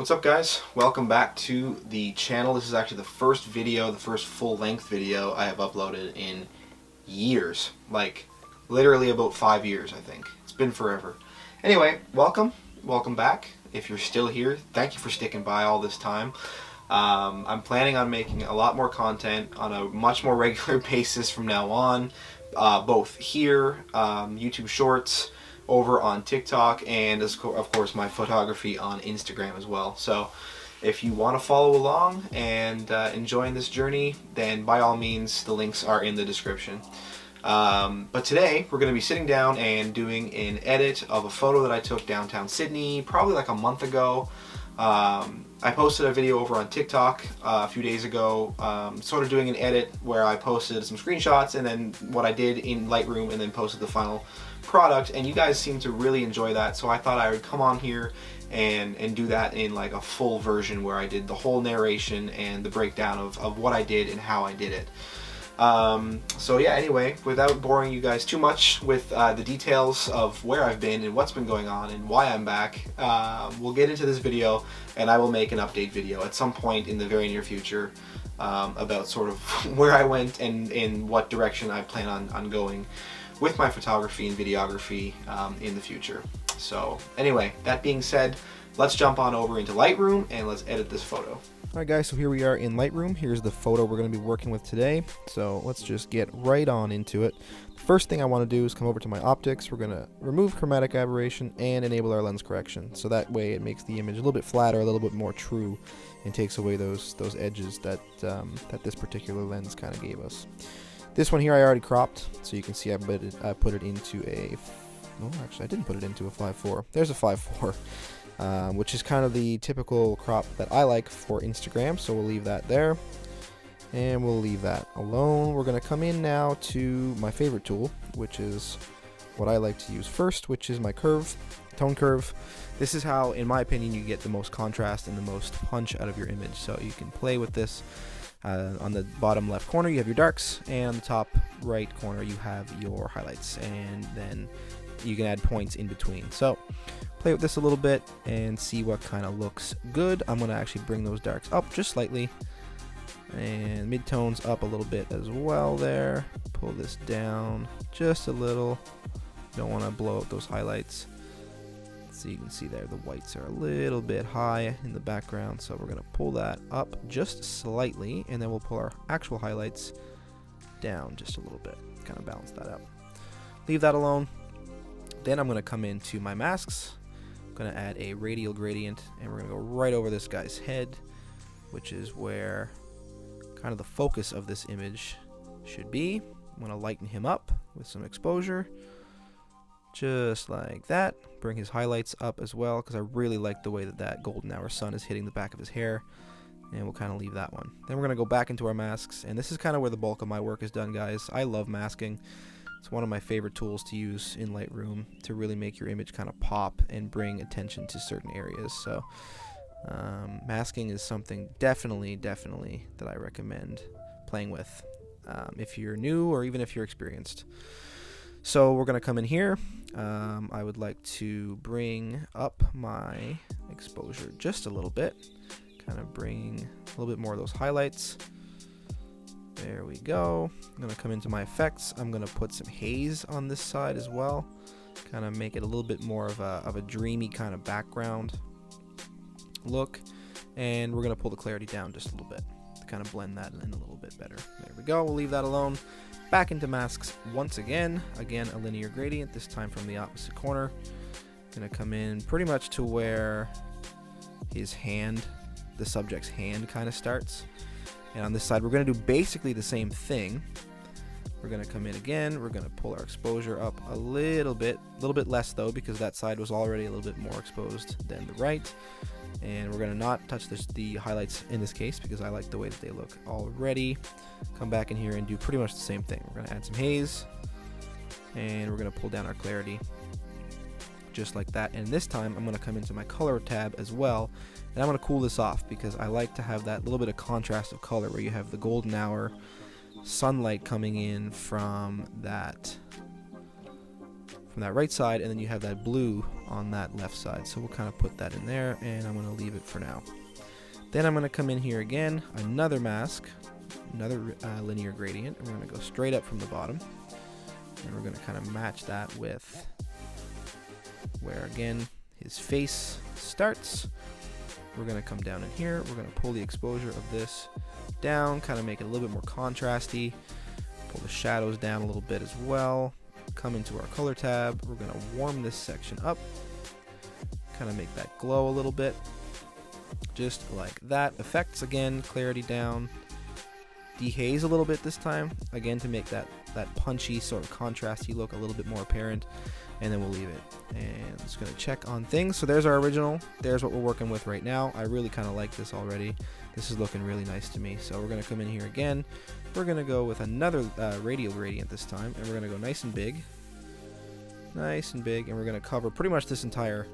What's up, guys? Welcome back to the channel. This is actually the first video, the first full-length video I have uploaded in years. Like, literally about 5 years, I think. It's been forever. Anyway, welcome back. If you're still here, thank you for sticking by all this time. I'm planning on making a lot more content on a much more regular basis from now on, both here, YouTube Shorts, over on TikTok, and of course my photography on Instagram as well. So if you want to follow along and enjoying this journey, then by all means the links are in the description. But today we're going to be sitting down and doing an edit of a photo that I took downtown Sydney probably like a month ago. I posted a video over on TikTok a few days ago, sort of doing an edit where I posted some screenshots and then what I did in Lightroom and then posted the final product, and you guys seem to really enjoy that, so I thought I would come on here and do that in like a full version where I did the whole narration and the breakdown of what I did and how I did it. So yeah, anyway, without boring you guys too much with the details of where I've been and what's been going on and why I'm back, we'll get into this video, and I will make an update video at some point in the very near future about sort of where I went and in what direction I plan on going with my photography and videography in the future. So anyway, that being said, let's jump on over into Lightroom and let's edit this photo. Alright guys, so here we are in Lightroom. Here's the photo we're going to be working with today. So let's just get right on into it. The first thing I want to do is come over to my optics. We're going to remove chromatic aberration and enable our lens correction. So that way it makes the image a little bit flatter, a little bit more true, and takes away those edges that, that this particular lens kind of gave us. This one here I already cropped, so you can see I put it into a... No, actually I didn't put it into a 5.4. There's a 5.4. Which is kind of the typical crop that I like for Instagram, so we'll leave that there. And we'll leave that alone. We're going to come in now to my favorite tool, which is what I like to use first, which is my tone curve. This is how, in my opinion, you get the most contrast and the most punch out of your image. So you can play with this. On the bottom left corner you have your darks, and on the top right corner you have your highlights, and then you can add points in between. So play with this a little bit and see what kind of looks good. I'm going to actually bring those darks up just slightly, and midtones up a little bit as well there. Pull this down just a little. Don't want to blow out those highlights. So you can see there the whites are a little bit high in the background, so we're going to pull that up just slightly, and then we'll pull our actual highlights down just a little bit, kind of balance that out. Leave that alone. Then I'm going to come into my masks. I'm going to add a radial gradient, and we're going to go right over this guy's head, which is where kind of the focus of this image should be. I'm going to lighten him up with some exposure, just like that. Bring his highlights up as well, because I really like the way that golden hour sun is hitting the back of his hair, and we'll kind of leave that one. Then we're going to go back into our masks, and this is kind of where the bulk of my work is done, guys. I love masking. It's one of my favorite tools to use in Lightroom to really make your image kind of pop and bring attention to certain areas. So masking is something definitely that I recommend playing with if you're new or even if you're experienced. So we're going to come in here. I would like to bring up my exposure just a little bit, kind of bring a little bit more of those highlights. There we go. I'm going to come into my effects. I'm going to put some haze on this side as well, kind of make it a little bit more of a dreamy kind of background look. And we're going to pull the clarity down just a little bit to kind of blend that in a little bit better. There we go. We'll leave that alone. Back into masks once again. Again, a linear gradient, this time from the opposite corner. Going to come in pretty much to where his hand, the subject's hand, kind of starts. And on this side, we're going to do basically the same thing. We're going to come in again. We're going to pull our exposure up a little bit less though, because that side was already a little bit more exposed than the right. And we're going to not touch the highlights in this case, because I like the way that they look already. Come back in here and do pretty much the same thing. We're going to add some haze, and we're going to pull down our clarity just like that. And this time I'm going to come into my color tab as well, and I'm going to cool this off, because I like to have that little bit of contrast of color where you have the golden hour sunlight coming in from that right side, and then you have that blue on that left side. So we'll kind of put that in there, and I'm going to leave it for now. Then I'm going to come in here again, another mask, another linear gradient, and we're going to go straight up from the bottom. And we're going to kind of match that with where, again, his face starts. We're going to come down in here. We're going to pull the exposure of this down, kind of make it a little bit more contrasty. Pull the shadows down a little bit as well. Come into our color tab. We're going to warm this section up. Kind of make that glow a little bit. Just like that. Effects again, clarity down. Dehaze a little bit this time. Again, to make that punchy, sort of contrasty look a little bit more apparent. And then we'll leave it. And I'm just going to check on things. So there's our original. There's what we're working with right now. I really kind of like this already. This is looking really nice to me. So we're going to come in here again. We're going to go with another radial gradient this time. And we're going to go nice and big. Nice and big. And we're going to cover pretty much this entire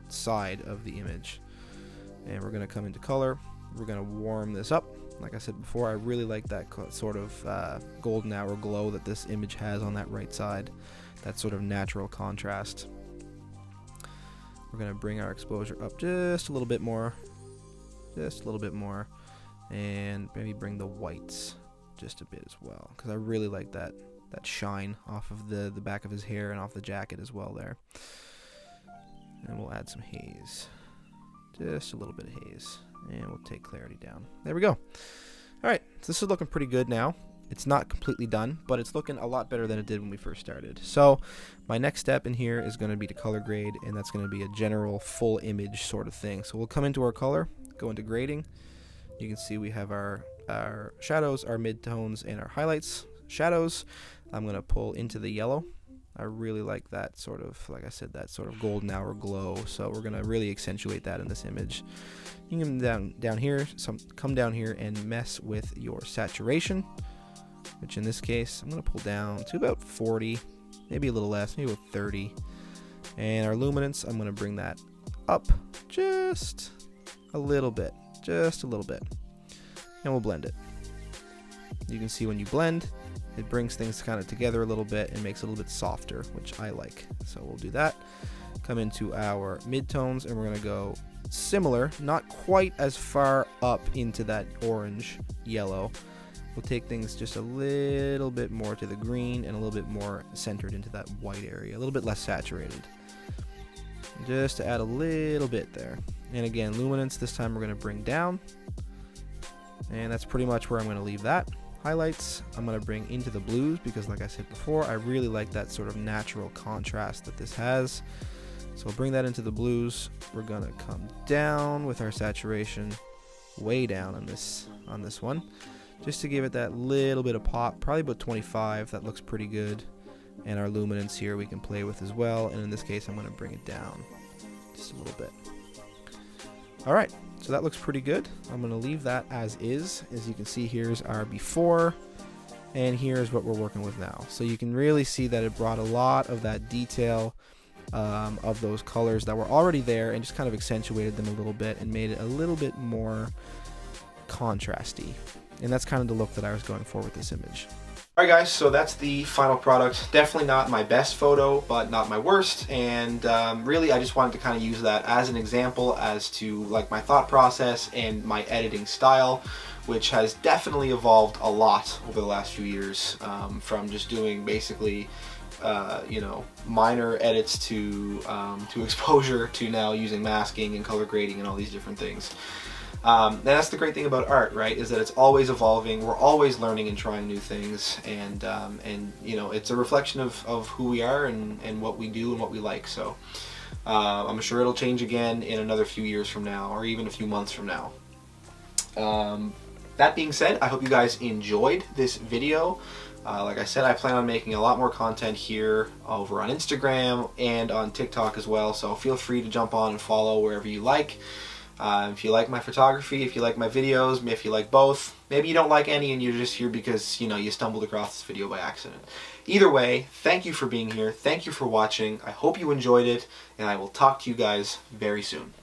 side of the image. And we're going to come into color. We're going to warm this up. Like I said before, I really like that sort of golden hour glow that this image has on that right side. That sort of natural contrast. We're going to bring our exposure up just a little bit more. Just a little bit more. And maybe bring the whites just a bit as well. Because I really like that shine off of the back of his hair and off the jacket as well there. And we'll add some haze. Just a little bit of haze. And we'll take clarity down. There we go. Alright, so this is looking pretty good now. It's not completely done, but it's looking a lot better than it did when we first started. So my next step in here is going to be to color grade, and that's going to be a general full image sort of thing. So we'll come into our color, go into grading. You can see we have our shadows, our midtones, and our highlights. Shadows, I'm going to pull into the yellow. I really like that sort of, like I said, that sort of golden hour glow. So we're going to really accentuate that in this image. You can come down here, come down here and mess with your saturation, which in this case, I'm going to pull down to about 40, maybe a little less, maybe about 30. And our luminance, I'm going to bring that up just a little bit, and we'll blend it. You can see when you blend, it brings things kind of together a little bit and makes it a little bit softer, which I like. So we'll do that. Come into our midtones, and we're going to go similar, not quite as far up into that orange yellow. We'll take things just a little bit more to the green and a little bit more centered into that white area, a little bit less saturated. Just to add a little bit there. And again, luminance, this time we're going to bring down. And that's pretty much where I'm going to leave that. Highlights, I'm going to bring into the blues because, like I said before, I really like that sort of natural contrast that this has. So we'll bring that into the blues. We're going to come down with our saturation way down on this one, just to give it that little bit of pop, probably about 25. That looks pretty good. And our luminance here we can play with as well. And in this case, I'm going to bring it down just a little bit. All right, so that looks pretty good. I'm going to leave that as is. As you can see, here's our before, and here's what we're working with now. So you can really see that it brought a lot of that detail of those colors that were already there and just kind of accentuated them a little bit and made it a little bit more contrasty. And that's kind of the look that I was going for with this image. Alright guys, so that's the final product. Definitely not my best photo, but not my worst, and really I just wanted to kind of use that as an example as to like my thought process and my editing style, which has definitely evolved a lot over the last few years, from just doing basically you know, minor edits to exposure, to now using masking and color grading and all these different things. And that's the great thing about art, right, is that it's always evolving. We're always learning and trying new things, and you know, it's a reflection of who we are and what we do and what we like. So I'm sure it'll change again in another few years from now, or even a few months from now. That being said, I hope you guys enjoyed this video. Like I said, I plan on making a lot more content here over on Instagram and on TikTok as well, so feel free to jump on and follow wherever you like. If you like my photography, if you like my videos, if you like both, maybe you don't like any and you're just here because, you know, you stumbled across this video by accident. Either way, thank you for being here. Thank you for watching. I hope you enjoyed it, and I will talk to you guys very soon.